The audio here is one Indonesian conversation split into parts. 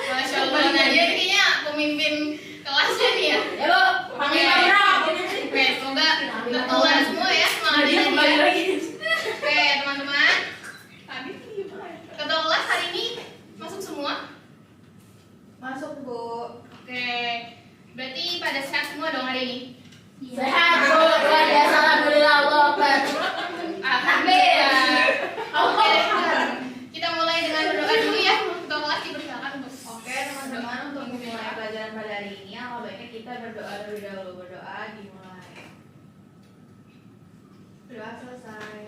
Masya Allah, Nadia ini kayaknya pemimpin kelasnya nih ya. Ya Bu, panggil Oke, semoga tertular semua ya semangatnya Nadia. Oke, teman-teman. Ketua kelas hari ini masuk semua? Masuk Bu. Oke, berarti pada sehat semua dong hari ini? Sehat Bu, luar biasa, alhamdulillah, Allah Akbar. Alhamdulillah. Oke, kita mulai dengan berdoa dulu ya. Ketua kelas dipersilakan untuk. Oke teman-teman, untuk memulai pelajaran pada hari ini, alangkah baiknya kita berdoa terlebih dahulu. Berdoa dimulai. Berdoa selesai.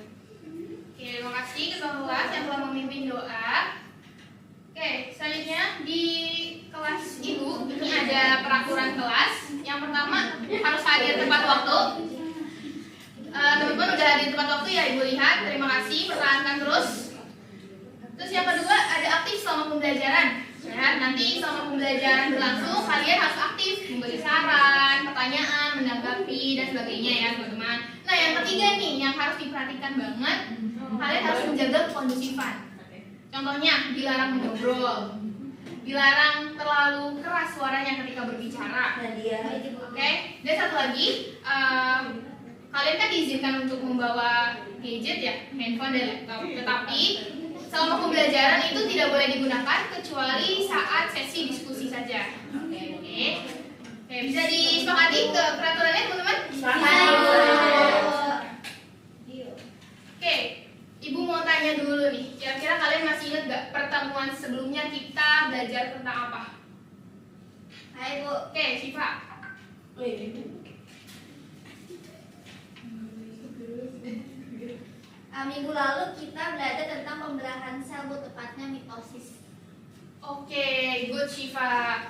Oke, terima kasih ketua kelas yang telah memimpin doa. Oke, selanjutnya di kelas ibu ini ada peraturan kelas. Yang pertama harus hadir tepat waktu. Teman-teman udah hadir tepat waktu ya ibu lihat. Terima kasih, pertahankan terus. Terus yang kedua ada aktif selama pembelajaran. Ya, nanti selama pembelajaran berlangsung kalian harus aktif memberi saran, pertanyaan, menanggapi dan sebagainya ya teman-teman. Nah yang ketiga nih yang harus diperhatikan banget, kalian harus menjaga kondusifan. Contohnya dilarang mengobrol, dilarang terlalu keras suaranya ketika berbicara. Oke, dan satu lagi, kalian kan diizinkan untuk membawa gadget ya, handphone dan laptop. Tetapi selama pembelajaran itu tidak boleh digunakan kecuali saat sesi diskusi saja. Oke, bisa disepakati ke peraturannya teman-teman? Oke, ibu mau tanya dulu nih, kira-kira kalian masih ingat gak pertemuan sebelumnya kita belajar tentang apa? Hai Bu. Oke, Syifa. Minggu lalu kita belajar tentang pembelahan sel, Bu, tepatnya mitosis. Oke, good Syifa.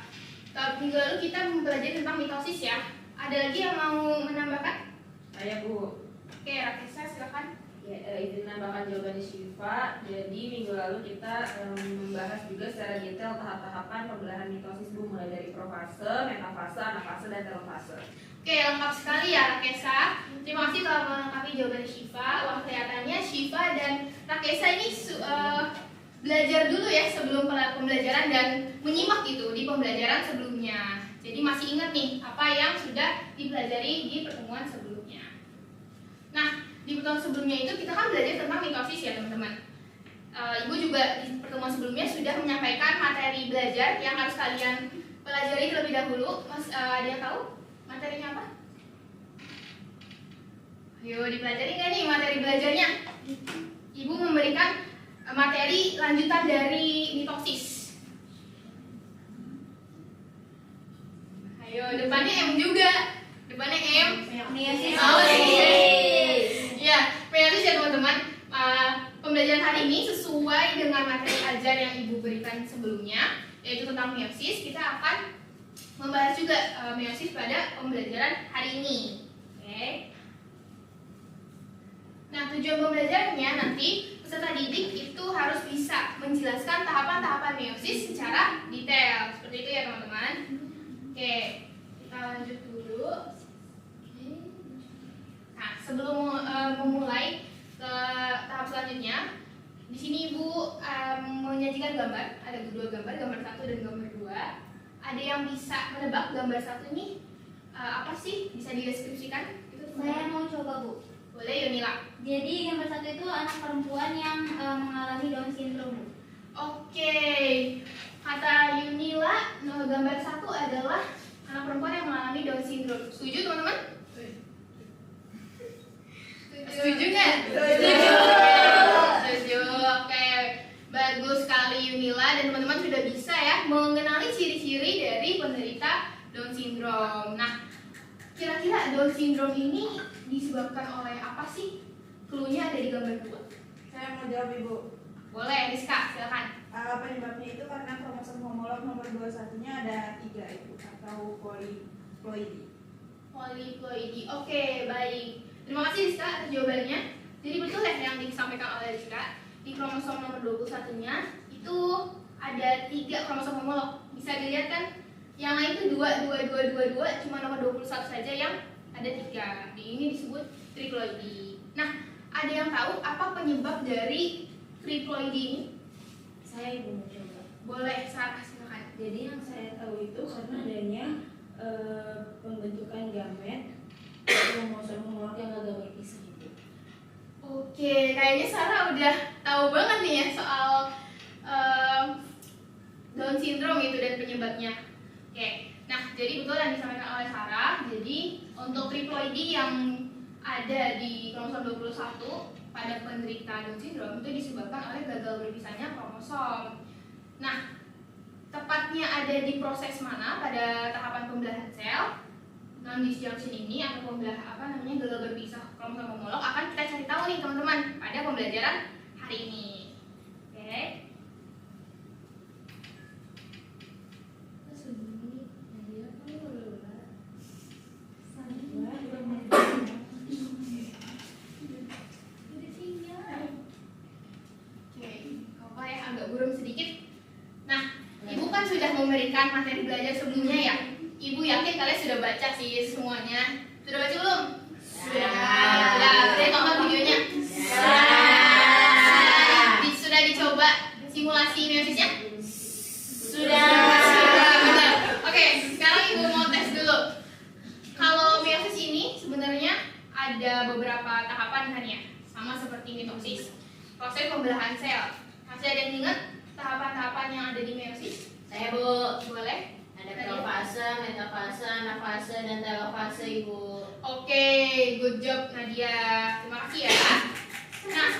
Minggu lalu kita mempelajari tentang mitosis ya. Ada lagi yang mau menambahkan? Saya Bu. Oke, Rakesa silakan. Ya, izin menambahkan jawabannya Syifa. Jadi minggu lalu kita membahas juga secara detail tahap-tahapan pembelahan mitosis Bu, mulai dari profase, metafase, anafase, dan telofase. Oke, lengkap sekali ya Rakesa. Terima kasih telah melengkapi jawaban Syifa. Wah, kelihatannya Syifa dan Rakesa ini belajar dulu ya sebelum pembelajaran dan menyimak itu di pembelajaran sebelumnya. Jadi masih ingat nih apa yang sudah dipelajari di pertemuan sebelumnya. Nah, di pertemuan sebelumnya itu kita kan belajar tentang mitosis ya teman-teman. Ibu juga di pertemuan sebelumnya sudah menyampaikan materi belajar yang harus kalian pelajari terlebih dahulu. Mas, ada yang tahu materinya apa? Ayo dipelajari nggak nih materi belajarnya? Ibu memberikan materi lanjutan dari mitosis. Ayo depannya M juga. Depannya M. Meiosis. Ya, meiosis ya teman-teman. Pembelajaran hari ini sesuai dengan materi ajar yang ibu berikan sebelumnya, yaitu tentang meiosis. Kita akan membahas juga meiosis pada pembelajaran hari ini. Oke. Nah, tujuan pembelajarannya nanti peserta didik itu harus bisa menjelaskan tahapan-tahapan meiosis secara detail. Seperti itu ya teman-teman. Oke, kita lanjut dulu. Nah, sebelum memulai ke tahap selanjutnya, di sini ibu menyajikan gambar. Ada dua gambar, gambar 1 dan gambar 2. Ada yang bisa menebak gambar 1 ini apa sih? Bisa dideskripsikan? Saya mau coba, Bu. Boleh Yunila. Jadi gambar 1 itu anak perempuan yang mengalami Down syndrome, Bu. Oke, kata Yunila, gambar 1 adalah anak perempuan yang mengalami Down syndrome. Setuju teman-teman? Setuju nggak? Setuju. Setuju. Oke, bagus sekali Yunila dan teman-teman sudah bisa ya mengenali ciri-ciri dari penderita Down syndrome. Nah, kira-kira Down syndrome ini disebabkan oleh apa sih? Cluenya ada di gambar 2. Saya mau jawab Ibu. Boleh, Rizka, silakan. Penyebabnya itu karena kromosom homolog nomor 21-nya ada 3 Ibu, atau poliploidi. Poliploidi. Oke, baik. Terima kasih Rizka atas jawabannya. Jadi betul ya yang disampaikan oleh Rizka. Di kromosom nomor 21-nya itu ada 3 kromosom homolog. Bisa dilihat kan? Yang lain itu 2, cuma nomor 21 saja yang ada 3. Ini disebut triploidi. Nah, ada yang tahu apa penyebab dari triploidi ini? Saya ibu mau coba. Boleh, Sarah silakan. Jadi yang saya tahu itu karena adanya pembentukan gamet kromosom homolog yang gagal berpisah itu. Oke, kayaknya Sarah udah tahu banget nih ya soal Down syndrome itu dan penyebabnya. Oke, nah jadi betul yang disampaikan oleh Sarah. Jadi untuk triploidi yang ada di kromosom 21 pada penderita Down syndrome itu disebabkan oleh gagal berpisahnya kromosom. Nah, tepatnya ada di proses mana pada tahapan pembelahan sel? Non-disjunction ini atau gagal berpisah kromosom homolog akan kita cari tahu nih teman-teman pada pembelajaran hari ini. Oke. Oke, ya agak buram sedikit. Nah, Ibu kan sudah memberikan materi belajar sebelumnya ya. Ibu yakin kalian sudah baca sih semuanya. Sudah baca belum? Sudah. Sudah tonton videonya? Sudah dicoba simulasi meiosis-nya? Sudah. Benar. Oke, sekarang Ibu mau tes dulu. Kalau meiosis ini sebenarnya ada beberapa tahapan kan ya? Sama seperti mitosis. Proses pembelahan sel. Masih ada yang ingat tahapan-tahapan yang ada di meiosis? Saya Bu, Boleh? ada profase, metafase, anafase, dan telofase Ibu. Oke, good job Nadia. Terima kasih ya. Nah,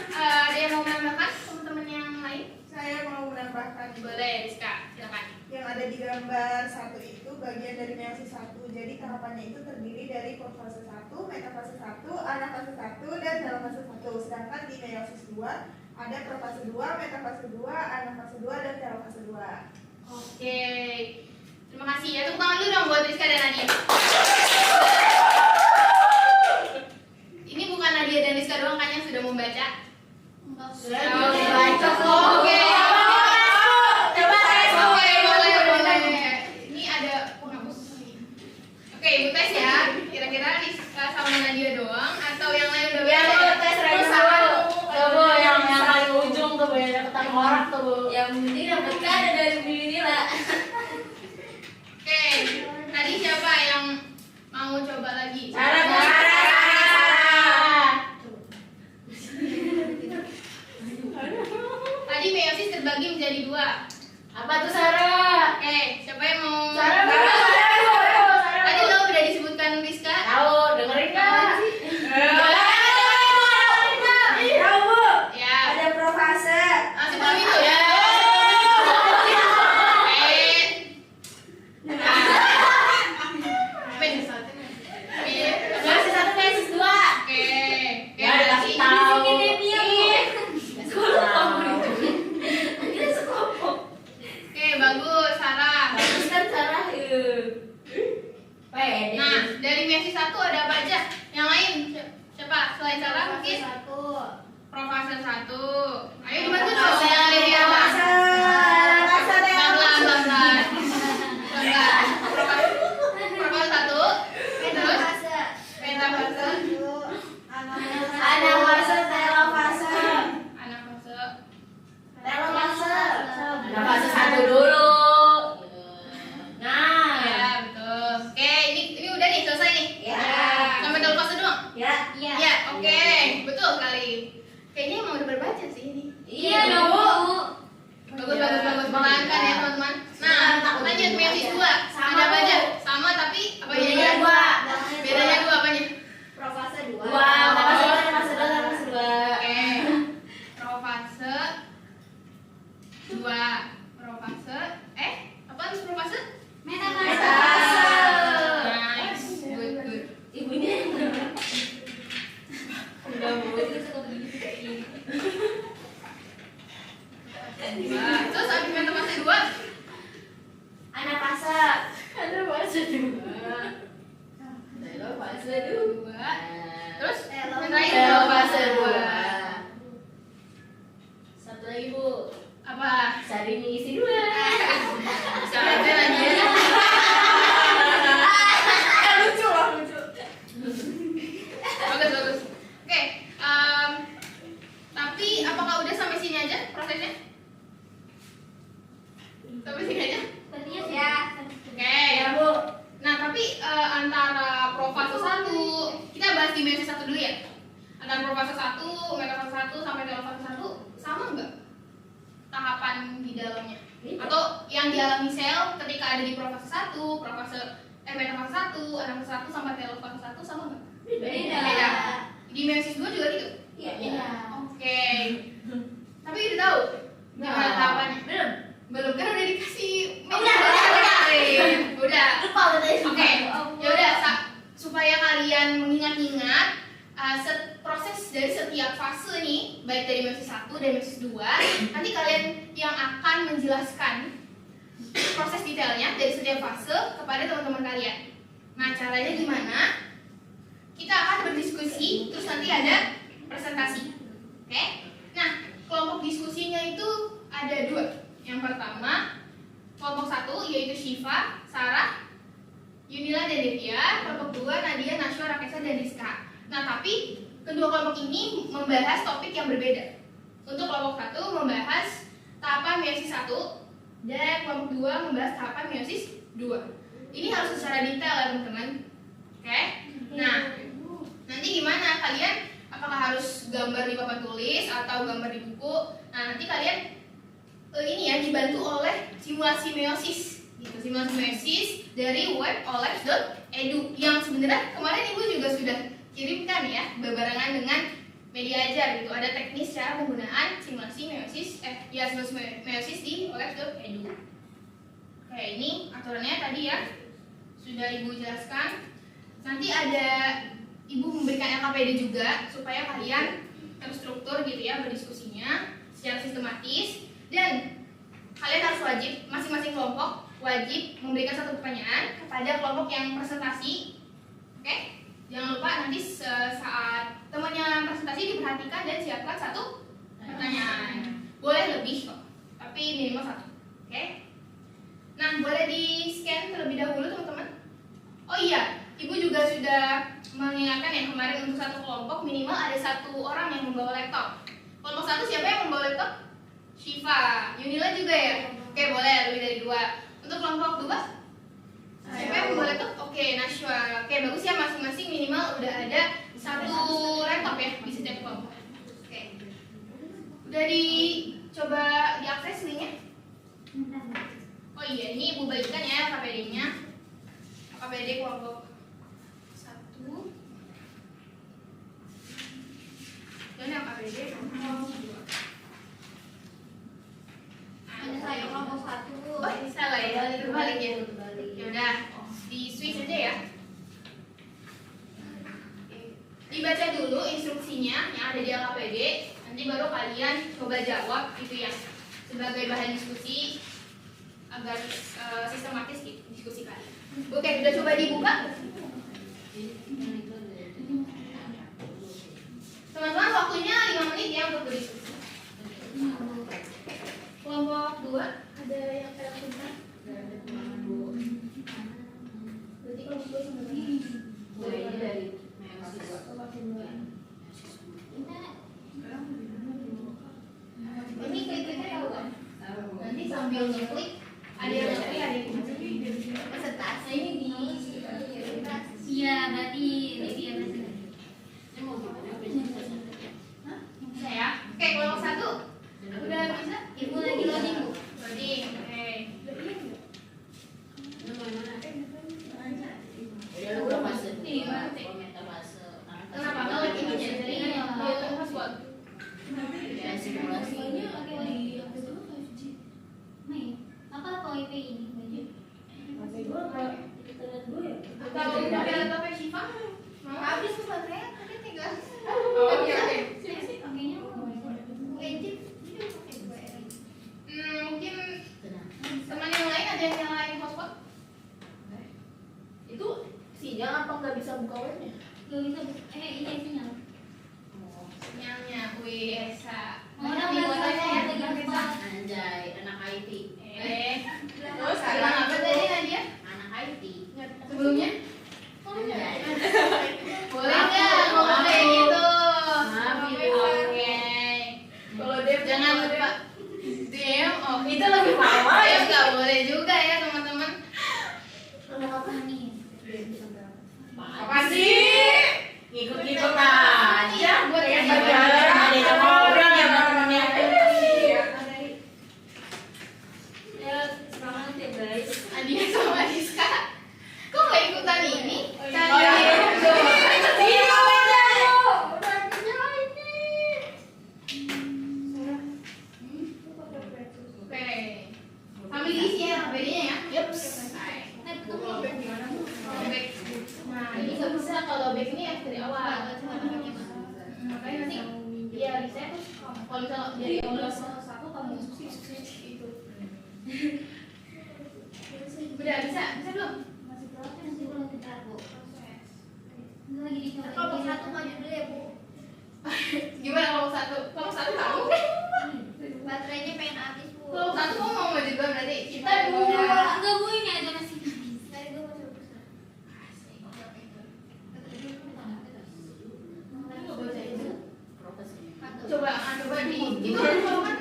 ada yang mau menambahkan teman-teman yang lain? Saya mau menambahkan Boleh, Rizka, silakan. yang ada di gambar 1 itu bagian dari meiosis 1. Jadi tahapannya itu terdiri dari profase 1, metafase 1, anafase 1, dan telofase 1. Sedangkan di meiosis 2 ada profase 2, metafase 2, anafase 2, dan telofase 2. Oke, terima kasih ya. Tepuk tangan dulu dong buat Rizka dan Nadia. Ini bukan Nadia dan Rizka doang kan yang sudah membaca? Sudah Oke. baca kok. Oke. Coba Oke, boleh. Ini ada penghapus. Oke, Ibu tes ya. Kira-kira Rizka sama Nadia doang atau yang lain udah Ya Bu, baca? tes random tuh Bu, yang paling ujung tuh Bu, yang dapet tengkorak tuh Bu. Yang penting dapet kan dari Bu Nila. Oke, tadi siapa yang mau coba lagi? Sarah. Tadi meiosis terbagi menjadi 2. Apa tuh Sarah? Oke, siapa yang mau? Sarah. Tadi lo udah disebutkan Rizka. Tahu, dengerin kan? Tahu Bu, Ya. ada profase. Sebelum itu ya. Meiosis 1, meiosis 2. Oke. Ya udah kasih tahu. Oke, bagus, Sarah. Bagus kan Sarah? Pede. Nah, dari meiosis 1 ada apa aja? Yang lain siapa? Selain Sarah mungkin profase 1. Ayo dibantu dong. Profase yang ada di atas. Pelan-pelan. Profase 1. Terus metafase, Anafase, telofase. anafase. Telofase. Ada fase 1 dulu. Nah. Ya, betul. Oke, ini udah nih selesai nih. Ya. Sampai dalam fase doang. Ya. Ya, oke. Betul sekali. Kayaknya emang udah berbaca sih ini. Iya dong Bu. Bagus. Melangkan ya, teman-teman. Nah, lanjut meiosis 2. Sama, Ada apa Bu. aja? Sama tapi apa Bedanya 2. Bedanya 2 apanya? Profase 2. Wow, fase 1, fase 2, fase 2. Oke. Profase 2. Profase apa harus profase? Metafase. Nice. Good. Ibunya yang bener. Udah Bu. Terus abis metafase 2 Anafase. Ada fase 2. Fase 2. Terus yang terakhir Telofase fase 2. 2. Satu lagi Bu. Apa? Sari mengisi 2. Bisa aja lagi ya. Lucu loh, lucu. Bagus. Oke. Tapi apakah udah sampai Sampai sini aja prosesnya. Sampai sini aja. Sepertinya Ya. Oke. Bu. Nah, tapi antara profase 1, kita bahas di metafase 1 dulu ya. Antara profase 1, metafase 1 sampai telofase 1 sama nggak tahapan di dalamnya? Atau yang dialami sel ketika ada di profase 1, metafase 1, anafase 1 sampai telofase 1 sama nggak? beda. Di meiosis 2 juga gitu? Iya. Oke. Tapi udah tahu gimana tahapannya? Belum kan udah dikasih Udah. Udah. Lupa katanya. Oke. Ya udah supaya kalian mengingat-ingat proses dari setiap fase nih, baik dari meiosis 1 dan meiosis 2, nanti kalian yang akan menjelaskan proses detailnya dari setiap fase kepada teman-teman kalian. Nah, caranya gimana? Kita akan berdiskusi, terus nanti ada presentasi. Oke? Nah, kelompok diskusinya itu ada 2. Yang pertama, kelompok 1 yaitu Syifa, Sarah, Yunila dan Devia. Kelompok 2 Nadia, Nashwa, Rakesa dan Rizka. Nah, tapi kedua kelompok ini membahas topik yang berbeda. Untuk kelompok 1 membahas tahapan meiosis 1 dan kelompok 2 membahas tahapan meiosis 2. Ini harus secara detail ya, teman-teman. Oke? Nah, nanti gimana kalian? Apakah harus gambar di papan tulis atau gambar di buku? Nah, nanti kalian ini ya dibantu oleh simulasi meiosis. Gitu, simulasi meiosis dari web olef.edu yang sebenarnya kemarin Ibu juga sudah kirimkan ya, berbarengan dengan media ajar gitu. Ada teknis cara penggunaan simulasi meiosis meiosis di olef.edu. Oke, ini aturannya tadi ya sudah Ibu jelaskan. Nanti ada Ibu memberikan LKPD juga supaya kalian terstruktur gitu ya berdiskusinya secara sistematis, dan kalian harus wajib masing-masing kelompok wajib memberikan satu pertanyaan kepada kelompok yang presentasi. Oke? Jangan lupa nanti saat temannya presentasi diperhatikan dan siapkan satu pertanyaan. Boleh lebih kok, tapi minimal 1. Oke? Nah, boleh di-scan terlebih dahulu teman-teman. Oh iya, Ibu juga sudah mengingatkan yang kemarin untuk satu kelompok minimal ada 1 orang yang membawa laptop. Kelompok 1 siapa yang membawa laptop? Syifa, Yunila juga ya? Oke, boleh lebih dari 2. Untuk kelompok 2? Siapa yang membawa laptop? Oke, Nashwa. Oke, bagus ya, masing-masing minimal udah ada 1 laptop ya di setiap kelompok. Oke. Udah dicoba diakses linknya? Oh iya, ini Ibu bagikan ya KPD-nya. KPD kelompok 1. Dan yang KPD kelompok 2. Ada saya kelompok 1. Oh, salah ya, terbalik ya. Ya udah, di switch aja ya. Dibaca dulu instruksinya yang ada di LKPD, nanti baru kalian coba jawab gitu ya, sebagai bahan diskusi agar sistematis gitu, diskusi kalian. Oke, sudah coba dibuka? Teman-teman, waktunya 5 menit ya untuk berdiskusi. Kelompok 2 ada yang terlibat? Berarti kelompok 2 sama Mulainya dari meiosis 2. ini klik-kliknya tahu kan? Nanti sambil ngeklik ada yang ngeklik, ada yang ngeklik. Presentasi ini di iya, berarti ini dia presentasi. Bisa ya? Oke, kelompok 1 udah bisa? Ibu lagi loading, Bu. Loading, oke. Kenapa? Nggak lagi ini jadi hotspot. Apa WiFi ini? Atau pakai laptopnya Syifa? Mau habis tuh baterainya, tadi tinggal. Oke. Pakainya Legit. Mungkin teman yang lain ada yang nyalain hotspot? Itu sinyal apa nggak bisa buka webnya? nggak bisa. Ini sinyal. Sinyalnya, wih, Esa. Orang Nanti nggak buat bisa aja ya. lagi hotspot. Anjay, anak IT. Terus bilang apa tadi Nadia? Anak IT. Sebelumnya? Anjay. Boleh nggak ngomong kayak gitu? Maaf, Ibu. Oke. Kalau Dev Jangan lupa DM. Oh, Itu lebih parah. ayo nggak boleh juga ya teman-teman. Produk apa nih? Apa sih? Ngikut-ngikut aja. Buat Kayak yang berjalan ada ngobrol ya teman-temannya. Ya, semangat ya guys. Adia sama Rizka. Kok nggak ikutan ini? Oh, iya. Iya, beda. Oke. Ambil diisi ya, bedanya ya. Yups. Nah, ini nggak bisa kalau back ini ya dari awal. Makanya nanti ya bisa terus kalau misalnya dari awal satu kamu switch itu. Udah bisa belum? Masih telat kan nanti belum kita Bu. Ini lagi dicoba. Kelompok satu maju dulu ya Bu. Gimana kalau satu? Kalau satu kamu? Baterainya pengen habis Bu. Kalau satu kamu mau maju juga berarti Kita dua. Enggak Bu, ini aja masih habis. Tadi gue masih besar. coba di itu kan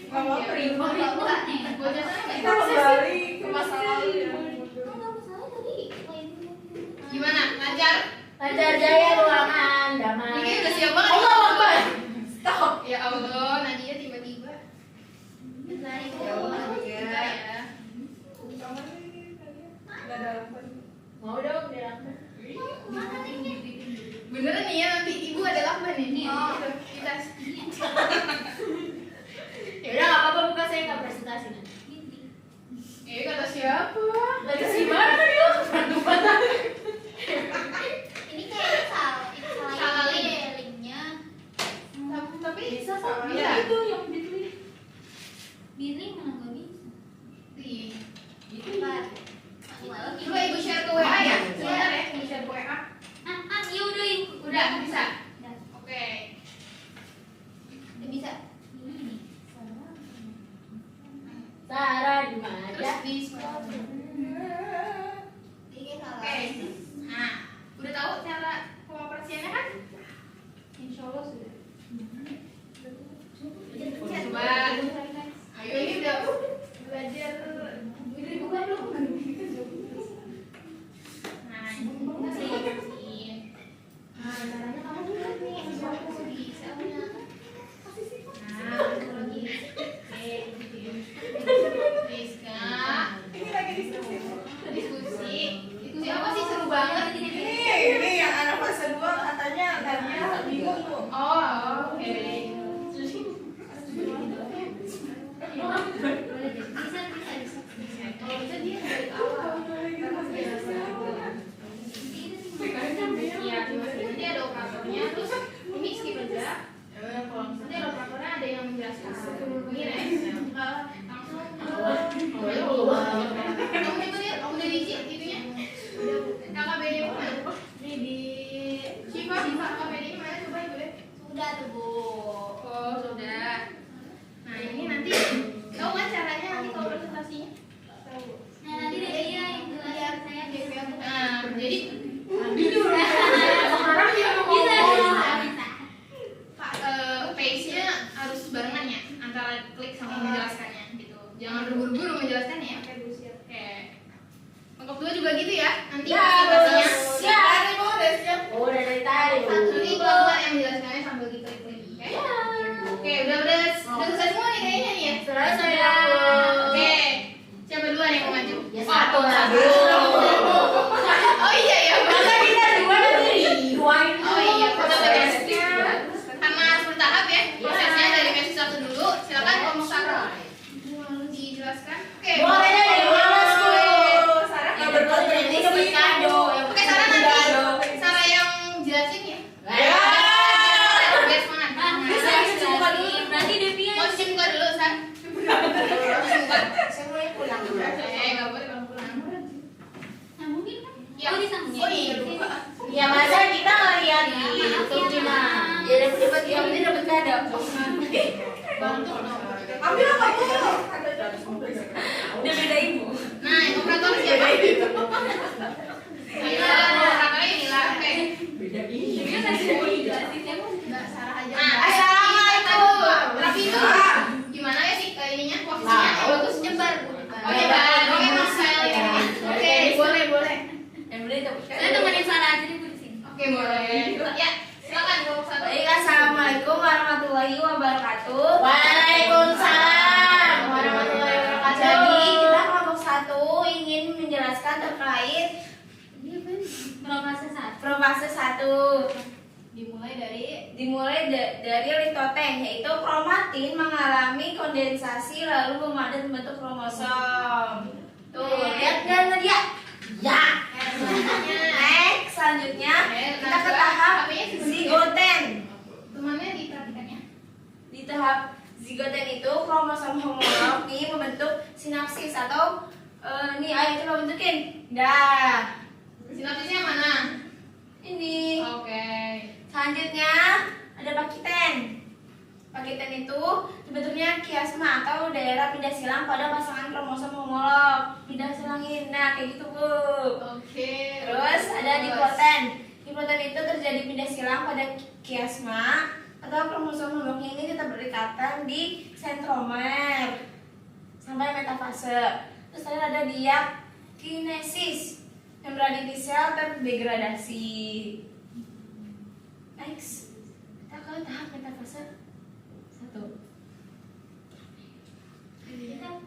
Ngomong terima. bocah sana nggak Kita kembali ke masa lalu ya. gimana lancar Lancar jaya ruangan damai. ini udah siap banget Allah Akbar. Stop. ya Allah Nadia tiba-tiba Lari Bu. juga ya Nggak ada apa. Mau dong bilang. beneran nih ya nanti ibu ada lakban nih Oh. kita Ya udah nggak apa-apa, bukan saya nggak presentasi nanti. kata siapa Lagi si mana dia? Bantu-bantu. Ini kayaknya salah link. ya linknya. tapi Bisa sama Bisa. ya itu yang bitly. Billy mana gak bisa. Ih, Empat. coba ibu share ke WA ya sebentar ya ibu share ke WA Iya udah ini. udah bisa Udah. oke Udah bisa. Sarah di mana? terus di Ini salah. oke nah udah tahu cara pengoperasiannya kan insya Allah sudah coba ayo ini udah belajar udah dibuka belum nah ini sih nah caranya kamu buka nih insya Allah bisa punya nah kalau gini oke Rizka Ini lagi diskusi. diskusi apa sih seru banget Ini yang anak fase 2 katanya tadinya bingung tuh. oh oke Bisa. kalau bisa dia dari awal iya nanti ada operatornya terus ini skip aja kalau misalnya ada operatornya ada yang menjelaskan ini langsung kamu coba lihat kamu udah diisi itunya KKBD mana Ini di Syifa KKBD mana coba ibu deh Sudah tuh Bu. oh sudah nah ini nanti tahu kan caranya nanti kalau presentasinya Nah nanti dari dia yang biar saya DP aku. nah jadi sekarang dia mau Bisa. ngomong. Bisa. pace-nya harus barengan ya antara klik sama menjelaskannya gitu. Jangan buru-buru menjelaskannya ya. Oke. Lengkap dua juga gitu ya. Nanti Ya, presentasinya. siap. Ibu udah siap. Oh, udah dari tadi. Nanti pelan-pelan yang menjelaskannya sambil diklik-klik. Oke. Oke, udah selesai semua nih kayaknya nih ya. Selesai ya. Oke. Siapa duluan yang mau maju? Ya satu lah. Oh iya ya. Masa kita dua nanti rewind. Oh iya, prosesnya karena harus bertahap ya. Prosesnya dari versi 1 dulu. Silakan kelompok 1. Mau dijelaskan? Oke. Boleh dari awas tuh. Sarah Yang berkontribusi dapat kado. Yang Oke, Sarah nanti. Sarah yang jelasin ya. Ya. Biar semangat. Bisa cuci muka dulu. Berarti DP Mau cuci muka dulu, San. Cuci muka. Saya mulai pulang dulu. Nggak boleh kalau pulang. Sambungin kan? Ya. Oh disambungin. Oh iya, lupa. Ya masa kita ngeliat di YouTube gimana? Ya dapat yang penting dapat kado. Bantu. ambil apa Bu? Udah beda ibu. Nah, yang operator siapa? Ayo, operatornya inilah. Oke. Beda ini. Dia kasih mau dijelasin ya Bu. Mbak Sarah aja. Assalamualaikum. Rapi dulu. warahmatullahi wabarakatuh. Waalaikumsalam warahmatullahi wabarakatuh. Jadi kita kelompok 1 ingin menjelaskan terkait profase 1. Dimulai dari litoten, yaitu kromatin mengalami kondensasi lalu memadat membentuk kromosom. Tuh, lihat nggak Nadia? Ya. Next, selanjutnya kita ke tahap zigoten. Temannya diperhatikannya. Di tahap zigoten itu kromosom homolog nih membentuk sinapsis atau nih ayo coba bentukin. Dah. Sinapsisnya mana? Ini. Oke. Selanjutnya ada pakiten. Pakiten itu bentuknya kiasma atau daerah pindah silang pada pasangan kromosom homolog. Pindah silangin, nah kayak gitu Bu. Oke. Terus ada diploten. Diploten itu terjadi pindah silang pada kiasma atau kromosom homolognya ini tetap berikatan di sentromer sampai metafase. Terus ada diakinesis. Membran inti sel terdegradasi. Next, kita ke tahap metafase 1.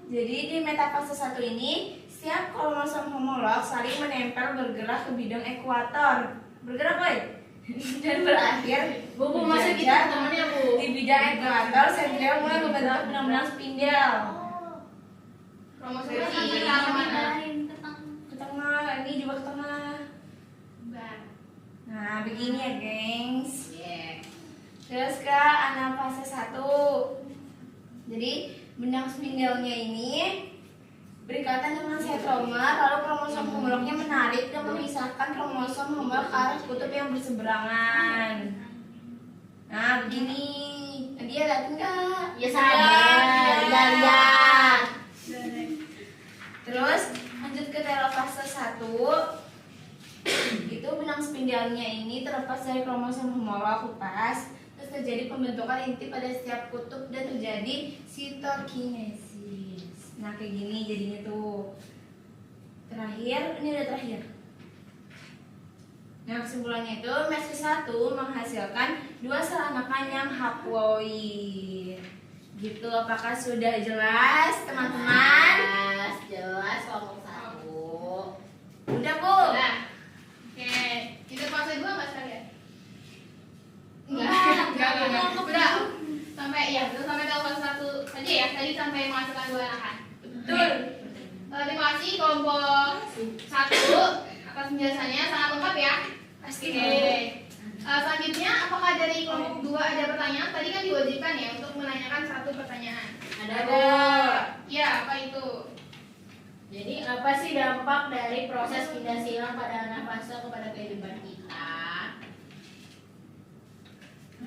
Jadi di metafase 1 ini, setiap kromosom homolog saling menempel bergerak ke bidang ekuator. Bergerak, boy. Dan berakhir Bu masih berjajar kita temannya Bu. di bidang ekuator, sentriol mulai membentuk benang-benang spindel. Kromosom Terus ini sampai mana? Ke tengah, ini juga ke tengah. Nah, begini ya, gengs. Terus ke anafase 1. Jadi, benang spindelnya ini berikatan dengan sentromer, lalu kromosom homolognya menarik dan memisahkan kromosom homolog ke arah kutub yang berseberangan. Nah, begini. Dia lihat enggak? Ya saya lihat. Terus lanjut ke telofase 1. Itu benang spindelnya ini terlepas dari kromosom homolog lepas, terus terjadi pembentukan inti pada setiap kutub dan terjadi sitokinesis. Nah kayak gini jadinya tuh. Terakhir, ini udah terakhir. Nah kesimpulannya itu mesis 1 menghasilkan 2 sel anakan yang haploid. Gitu, apakah sudah jelas teman-teman? Jelas kelompok 1. Udah Bu? Udah. Oke, kita fase 2 Mbak sekalian? Enggak. Udah. Sampai tahu fase 1 saja ya. Tadi sampai menghasilkan 2 anakan. Betul. Terima kasih kelompok 1 atas penjelasannya sangat lengkap ya. Pasti. Oke. Selanjutnya, apakah dari kelompok 2 ada pertanyaan? Tadi kan diwajibkan ya untuk menanyakan 1 pertanyaan. Ada. Ya, apa itu? Jadi apa sih dampak dari proses pindah silang pada anafase kepada kehidupan kita?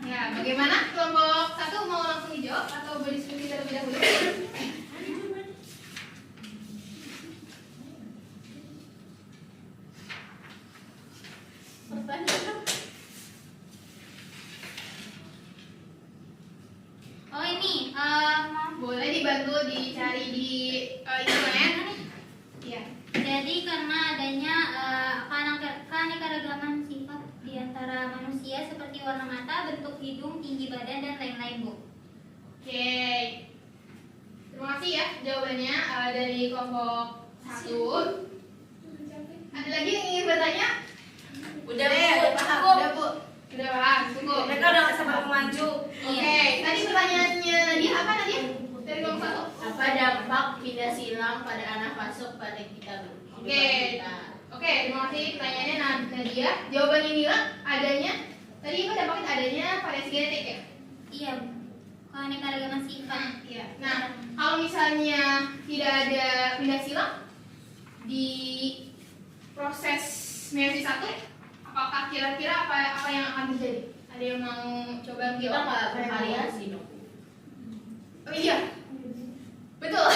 Ya, bagaimana? Kelompok 1 mau langsung dijawab atau berdiskusi terlebih dahulu? Oh ini, Boleh dibantu dicari di internet. Iya. jadi karena adanya keanekaragaman sifat di antara manusia seperti warna mata, bentuk hidung, tinggi badan dan lain-lain Bu. Oke. Terima kasih ya jawabannya dari kelompok 1. Ada lagi yang ingin bertanya? Udah Bu, Udah paham, cukup. udah Bu. Sudah paham, cukup. Mereka udah gak sabar mau maju. Oke, tadi pertanyaannya Nadia apa Nadia? Dari kelompok 1? Apa dampak pindah silang pada anafase pada kita? Oke. Oke, terima kasih pertanyaannya Nadia. Jawabannya Nila adanya tadi apa dampaknya adanya variasi genetik ya? Iya, keanekaragaman sifat. Iya. Nah, kalau misalnya tidak ada pindah silang di proses meiosis 1, apakah kira-kira apa yang akan terjadi? Ada yang mau coba Kita menjawab? nggak bervariasi dong. Oh iya. Betul.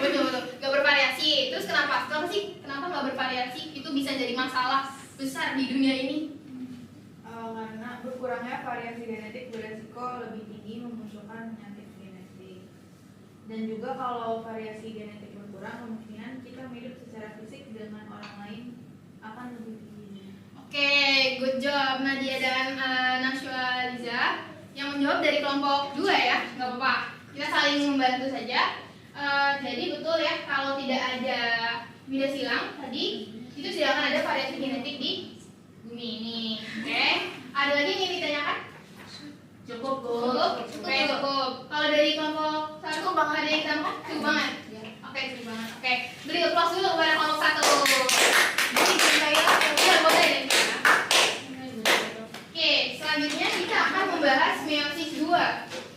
betul. Gak bervariasi. Terus kenapa sih? Kenapa nggak bervariasi? Itu bisa jadi masalah besar di dunia ini. Karena berkurangnya variasi genetik beresiko lebih tinggi memunculkan penyakit genetik. Dan juga kalau variasi genetik berkurang, kemungkinan kita mirip secara fisik dengan orang lain akan lebih tinggi. Oke, good job Nadia dan Nashwa Liza. yang menjawab dari kelompok 2 ya, nggak apa-apa. Kita saling membantu saja. Jadi betul ya, kalau tidak ada beda silang tadi, itu tidak akan ada variasi genetik di bumi ini. Oke, ada lagi yang ingin ditanyakan? Cukup, Bu. Oke, cukup. Kalau dari kelompok 1 ada yang ditambah? Cukup banget. Oke, cukup banget. Oke, beri applause dulu kepada kelompok 1. Jadi kita ya boleh deh. Oke, selanjutnya kita akan membahas meiosis 2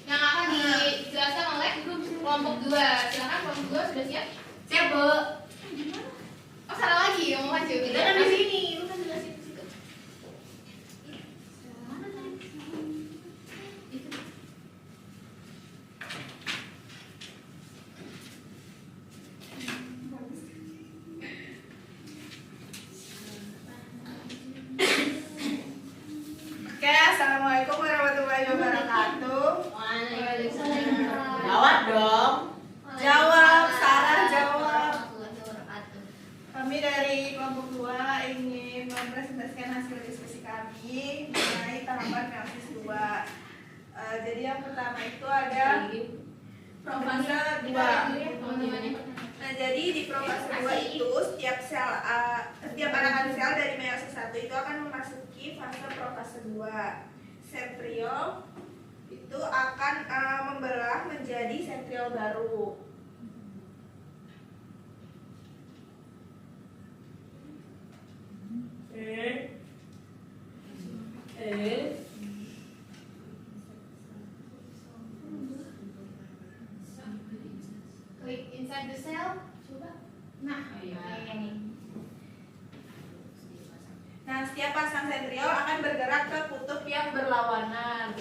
yang akan dijelaskan oleh kelompok 2. Silakan kelompok 2 sudah siap? Siap, Bu. Oh, salah lagi, yang mau maju. Kita kan di sini. Lu kan jelasin di situ. Mana tadi? Itu. Oke, assalamualaikum warahmatullahi wabarakatuh. Jawab dong. Jawab, Sarah jawab. Kami dari kelompok 2 ingin mempresentasikan hasil diskusi kami mengenai tahapan meiosis 2. Jadi yang pertama itu ada profase 2. Nah, jadi di profase 2 itu setiap anakan sel dari meiosis 1 itu akan memasuki fase profase 2. Sentriol itu akan membelah menjadi sentriol baru. Klik inside the cell. Coba. Nah, ini. Nah, setiap pasang sentriol akan bergerak ke kutub yang berlawanan.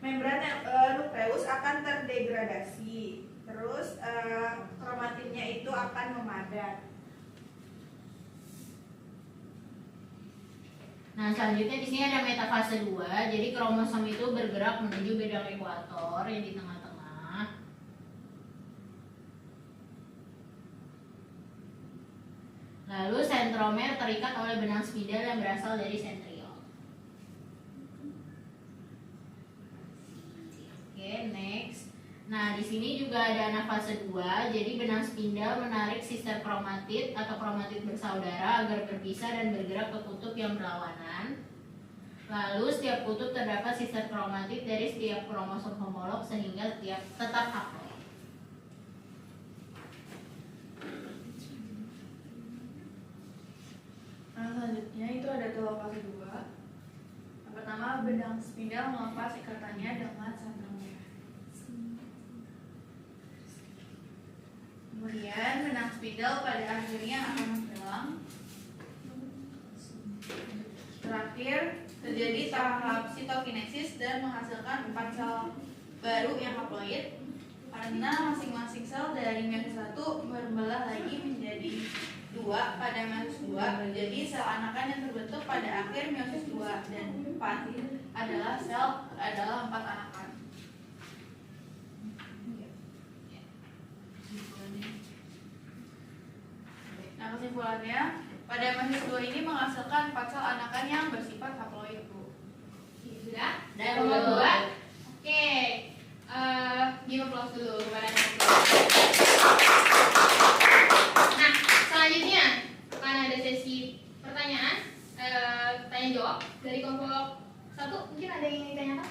Membran nukleus akan terdegradasi. Terus kromatinnya itu akan memadat. Nah, selanjutnya di sini ada metafase 2. Jadi kromosom itu bergerak menuju bidang ekuator yang di tengah-tengah. Lalu sentromer terikat oleh benang spidal yang berasal dari sentriol. Oke, next. Nah, di sini juga ada anafase 2. Jadi benang spindal menarik sister kromatid atau kromatid bersaudara agar berpisah dan bergerak ke kutub yang berlawanan. Lalu setiap kutub terdapat sister kromatid dari setiap kromosom homolog sehingga tetap haploid. Nah, selanjutnya itu ada telopase 2. Yang pertama, benang spindal melepas ikatannya dengan sentromer. Kemudian benang spindal pada akhirnya akan menghilang. Terakhir, terjadi tahap sitokinesis dan menghasilkan 4 sel baru yang haploid karena masing-masing sel dari meiosis 1 berbelah lagi menjadi 2 pada meiosis 2. Jadi sel anakan yang terbentuk pada akhir meiosis 2 dan 4 adalah 4 anakan. Nah, kesimpulannya pada meiosis 2 ini menghasilkan 4 sel anakan yang bersifat haploid, Bu. Sudah? Dan Nomor 2. Oke. Give applause dulu kepada Nah, selanjutnya akan ada sesi pertanyaan, tanya jawab dari kelompok 1. Mungkin ada yang ingin ditanyakan?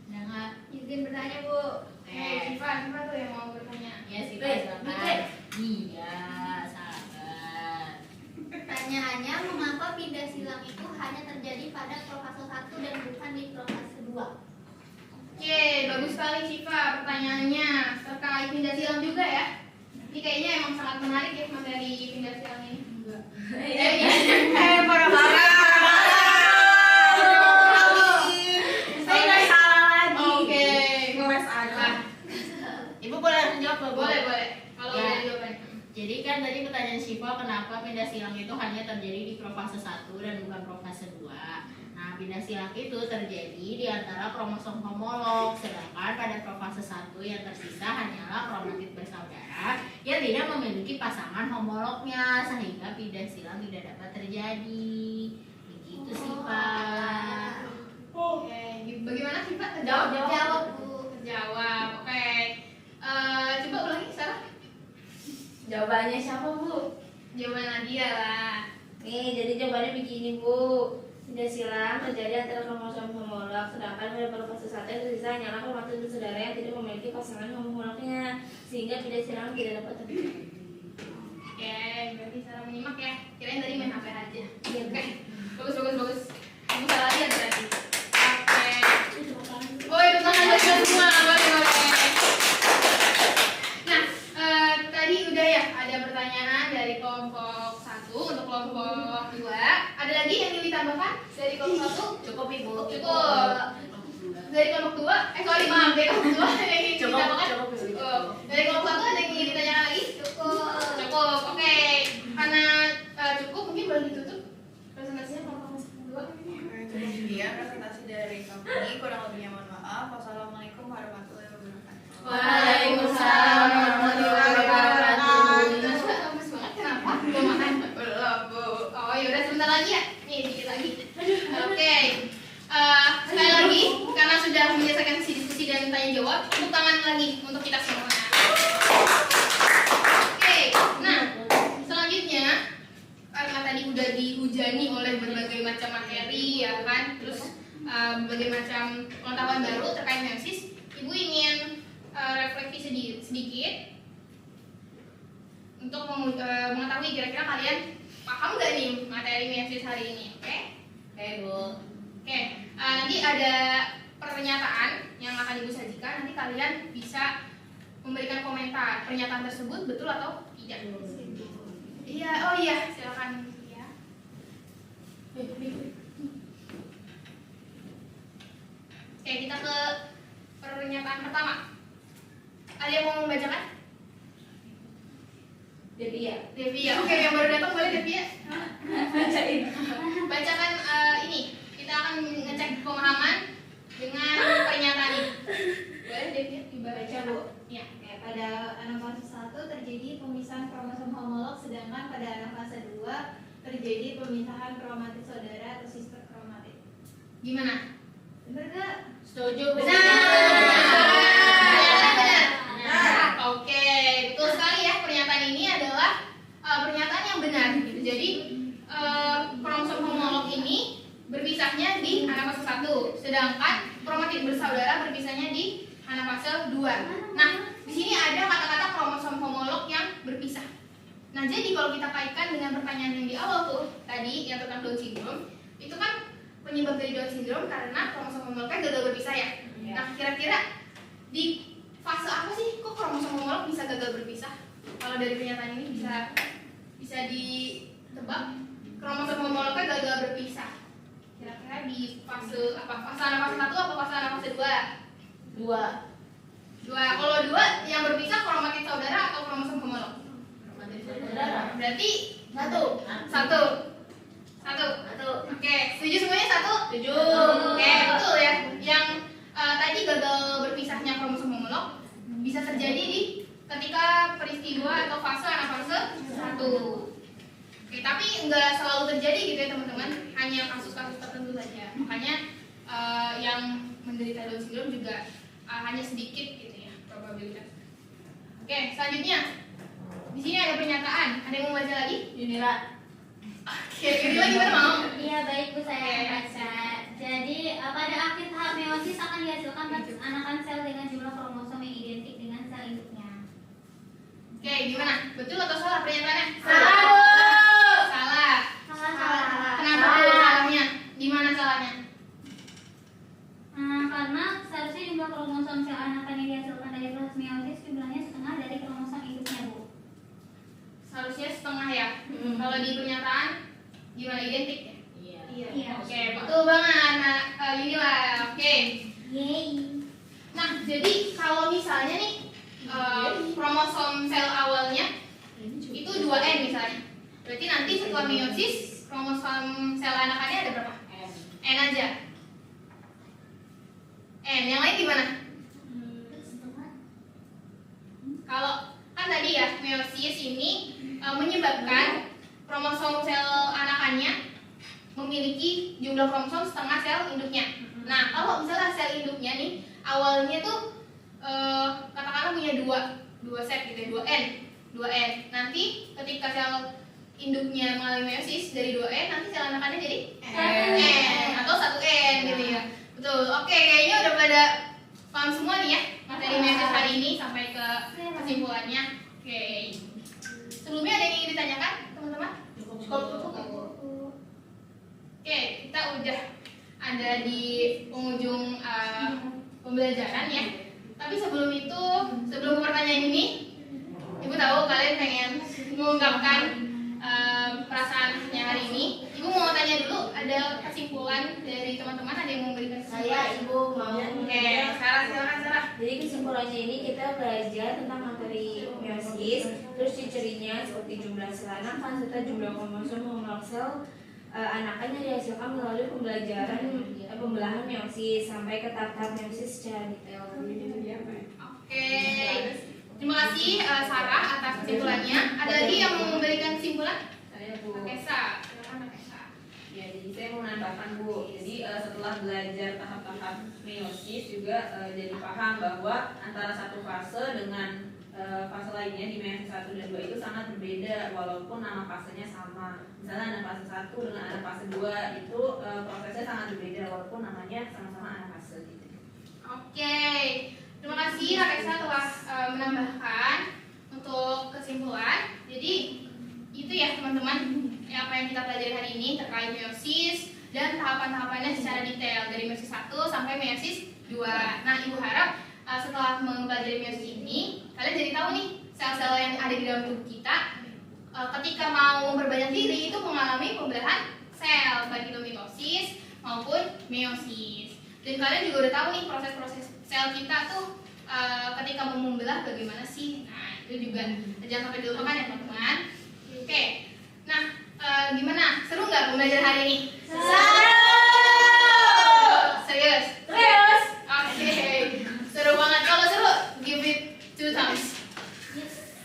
Jangan. Izin bertanya, Bu. Siva tuh yang mau bertanya. Ya, sih, silakan. Iya, sabar. Pertanyaannya, mengapa pindah silang itu hanya terjadi pada profase 1 dan bukan di profase 2? Oke, bagus sekali Siva pertanyaannya terkait pindah silang juga ya. Ini kayaknya emang sangat menarik ya materi pindah silang ini. Parah-parah. Saya nggak salah lagi. Oke, Ngeles aja. Ibu boleh langsung jawab, Bu? boleh. Kalau Ya. udah jawabannya. Jadi kan tadi pertanyaan Syifa, kenapa pindah silang itu hanya terjadi di profase 1 dan bukan profase 2. Nah, pindah silang itu terjadi di antara kromosom homolog, sedangkan pada profase 1 yang tersisa hanyalah kromatid bersaudara yang tidak memiliki pasangan homolognya, sehingga pindah silang tidak dapat terjadi. Begitu sih, Pak. Oke, bagaimana sih Pak? Jawab, Bu. Jawab. Oke. Coba ulangi sekarang. Jawabannya siapa, Bu? Jawaban Nadia lah. Nih, jadi jawabannya begini, Bu. Pindah silang terjadi antara kromosom homolog, sedangkan pada profase 1 yang tersisa hanyalah kromatid bersaudara yang tidak memiliki pasangan homolognya, sehingga pindah silang tidak dapat terjadi. Oke, berarti salah menyimak ya. Kirain tadi main HP aja. Iya, Bu. Oke, bagus. Kamu salah lihat berarti. Oke. Oh, itu tangan buat kita semua. Boleh. Nah, tadi udah ya ada pertanyaan dari kelompok 1 untuk kelompok 2. Ada lagi yang ingin ditambahkan dari kelompok 1? Cukup, Ibu. Cukup. Dari kelompok 2? Dari kelompok 2 ada yang ingin ditambahkan? Cukup. Dari kelompok 1 ada yang ingin ditanyakan lagi? Cukup. Oke. Karena cukup, mungkin boleh ditutup presentasinya kelompok 2. Sekian presentasi dari kami, kurang lebihnya mohon maaf. Wassalamualaikum warahmatullahi wabarakatuh. Waalaikumsalam warahmatullahi wabarakatuh. Lemes banget, kenapa? Belum makan? Belum, Bu. Oh, yaudah sebentar lagi ya. Nih, dikit lagi. Oke. Sekali lagi, karena sudah menyelesaikan sesi diskusi dan tanya jawab, tepuk tangan lagi untuk kita semua. Oke, nah selanjutnya karena tadi udah dihujani oleh berbagai macam materi ya kan, terus berbagai macam pengetahuan baru terkait meiosis, Ibu ingin refleksi sedikit untuk mengetahui kira-kira kalian paham nggak nih materi meiosis hari ini, oke? Oke, Bu. Oke, nanti ada pernyataan yang akan Ibu sajikan, nanti kalian bisa memberikan komentar pernyataan tersebut betul atau tidak. Iya, oh iya, silakan ya. Oke, kita ke pernyataan pertama. Ada yang mau membacakan? Devia. Devia. Oke, yang baru datang boleh Devia. Bacakan ini. Kita akan ngecek pemahaman dengan pernyataan ini. Boleh Devia dibaca, Bu? Ya. Oke, pada anafase 1 terjadi pemisahan kromosom homolog, sedangkan pada anafase 2 terjadi pemisahan kromatid saudara atau sister kromatid. Gimana? Bener gak? Setuju, Bu. Benar. Oke, betul sekali ya. Pernyataan ini adalah pernyataan yang benar gitu. Jadi kromosom homolog ini berpisahnya di anafase 1, sedangkan kromatid bersaudara berpisahnya di anafase 2. Nah, di sini ada kata-kata kromosom homolog yang berpisah. Nah, jadi kalau kita kaitkan dengan pertanyaan yang di awal tuh tadi yang tentang Down syndrome, itu kan penyebab dari Down syndrome karena kromosom homolognya gagal berpisah ya. Nah, kira-kira di fase apa sih kok kromosom homolog bisa gagal berpisah? Kalau dari pernyataan ini bisa ditebak kromosom homolognya gagal berpisah. Kira-kira di fase apa? Fase anafase 1 apa fase anafase 2? 2. Kalau 2 yang berpisah kromatid saudara atau kromosom homolog? Kromatid saudara. Berarti satu. Oke, setuju semuanya satu? Setuju. Oke, betul ya. Yang tadi gagal berpisahnya kromosom homolog bisa terjadi di ketika peristiwa atau fase anafase 1. Oke, tapi nggak selalu terjadi gitu ya teman-teman. Hanya kasus-kasus tertentu saja. Makanya yang menderita Down syndrome juga hanya sedikit gitu ya probabilitas. Oke, selanjutnya di sini ada pernyataan. Ada yang mau baca lagi? Yunira. Oke, Yunira gimana mau? Iya, baik Bu, saya baca. Jadi pada akhir tahap meiosis akan dihasilkan anakan sel dengan jumlah kromosom yang identik dengan sel induknya. Oke, gimana? Betul atau salah pernyataannya? Salah. Kenapa tuh salahnya? Di mana salahnya? Karena seharusnya jumlah kromosom sel anakan yang dihasilkan dari proses meiosis jumlahnya setengah dari kromosom induknya, Bu. Seharusnya setengah ya. Kalau di pernyataan gimana, identik ya? Iya. Oke, betul banget. Nah, Yunila. Oke. Yeay. Nah, jadi kalau misalnya nih kromosom sel awalnya itu 2N misalnya. Berarti nanti setelah meiosis kromosom sel anakannya ada berapa? N aja. N, yang lain gimana? Kalau kan tadi ya meiosis ini menyebabkan kromosom sel anakannya memiliki jumlah kromosom setengah sel induknya. Nah, kalau misalnya sel induknya nih awalnya tuh katakanlah punya dua set gitu ya, 2N. Nanti ketika sel induknya mengalami meiosis dari 2N, nanti sel anakannya jadi N atau 1N gitu ya. Betul. Oke, kayaknya udah pada paham semua nih ya materi meiosis hari ini sampai ke kesimpulannya. Oke. Sebelumnya ada yang ingin ditanyakan, teman-teman? Cukup. Oke, kita udah ada di penghujung pembelajaran ya. Tapi sebelum itu, sebelum ke pertanyaan ini, Ibu tahu kalian pengen mengungkapkan perasaannya hari ini. Ibu mau tanya dulu, ada kesimpulan dari teman-teman, ada yang mau memberikan kesimpulan? Saya Ibu mau. Oke, silakan Sarah. Jadi kesimpulannya ini kita belajar tentang materi meiosis, terus ciri-cirinya seperti jumlah sel anakan serta jumlah kromosom homolog sel anakan yang dihasilkan melalui pembelahan meiosis sampai ke tahap meiosis secara detail. Oke, terima kasih Sarah atas kesimpulannya. Ada lagi yang mau memberikan kesimpulan? Saya Bu. Kesa, silakan Kesa. Ya, jadi saya mau menambahkan Bu. Jadi setelah belajar tahap-tahap meiosis juga jadi paham bahwa antara satu fase dengan fase lainnya di meiosis 1 dan 2 itu sangat berbeda walaupun nama fasenya sama. Misalnya anafase 1 dengan anafase 2 itu prosesnya sangat berbeda walaupun namanya sama-sama anafase gitu. Oke, terima kasih Rakesa telah menambahkan untuk kesimpulan. Jadi itu ya teman-teman, apa yang kita pelajari hari ini terkait meiosis dan tahapan-tahapannya secara detail dari meiosis 1 sampai meiosis 2. Nah, Ibu harap setelah mempelajari meiosis ini, kalian jadi tahu nih sel-sel yang ada di dalam tubuh kita ketika mau berbanyak diri itu mengalami pembelahan sel, baik itu mitosis maupun meiosis. Dan kalian juga udah tahu nih proses-proses sel kita tuh ketika mau membelah bagaimana sih. Nah, itu juga jangan sampai dilupakan ya teman-teman. Oke, nah gimana? Seru nggak pembelajaran hari ini? Seru! Serius? Serius! Oke, seru banget. Kalau seru, give it 2 times.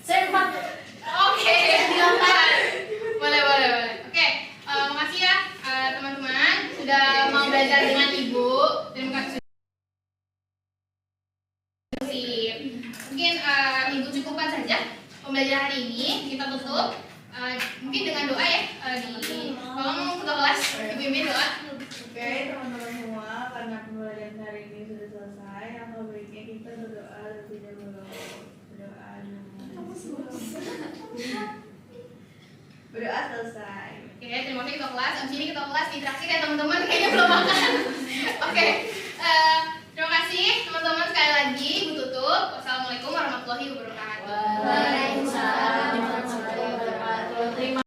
Seru banget. Oke, silakan. Boleh. Oke, makasih ya teman-teman sudah mau belajar dengan Ibu. Terima kasih. Mungkin Ibu cukupkan saja pembelajaran hari ini. Kita tutup mungkin dengan doa ya. Tolong ketua kelas dipimpin doa. Oke, teman-teman semua, karena pembelajaran hari ini sudah selesai, apa baiknya kita berdoa lebih dahulu. Berdoa selesai. Oke, terima kasih ketua kelas. Abis ini ketua kelas ditraktir ya teman-teman. Kayaknya belum makan. Oke.